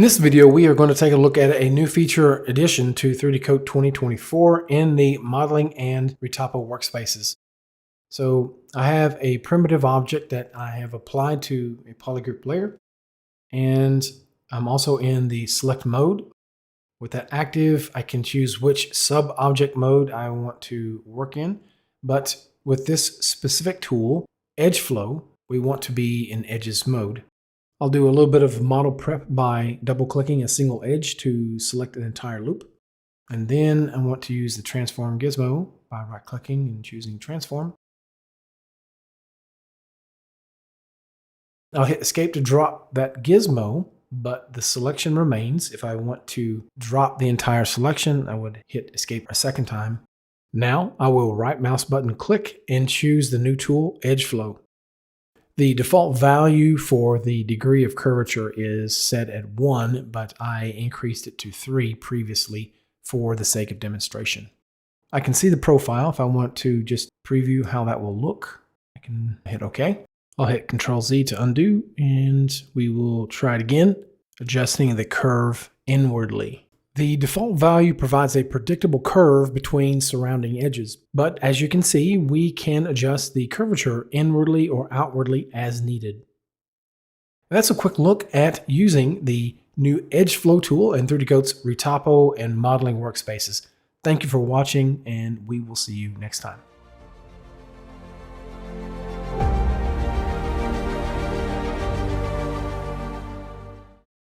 In this video, we are going to take a look at a new feature addition to 3D Coat 2024 in the modeling and Retopo workspaces. So I have a primitive object that I have applied to a polygroup layer, and I'm also in the select mode. With that active, I can choose which sub-object mode I want to work in. But with this specific tool, Edge Flow, we want to be in Edges mode. I'll do a little bit of model prep by double-clicking a single edge to select an entire loop. And then I want to use the Transform gizmo by right-clicking and choosing Transform. I'll hit Escape to drop that gizmo, but the selection remains. If I want to drop the entire selection, I would hit Escape a second time. Now I will right mouse button click and choose the new tool, Edge Flow. The default value for the degree of curvature is set at 1, but I increased it to 3 previously for the sake of demonstration. I can see the profile. If I want to just preview how that will look, I can hit OK. I'll hit Ctrl-Z to undo, and we will try it again, adjusting the curve inwardly. The default value provides a predictable curve between surrounding edges, but as you can see, we can adjust the curvature inwardly or outwardly as needed. That's a quick look at using the new Edge Flow tool in 3D Coat's Retopo and modeling workspaces. Thank you for watching, and we will see you next time.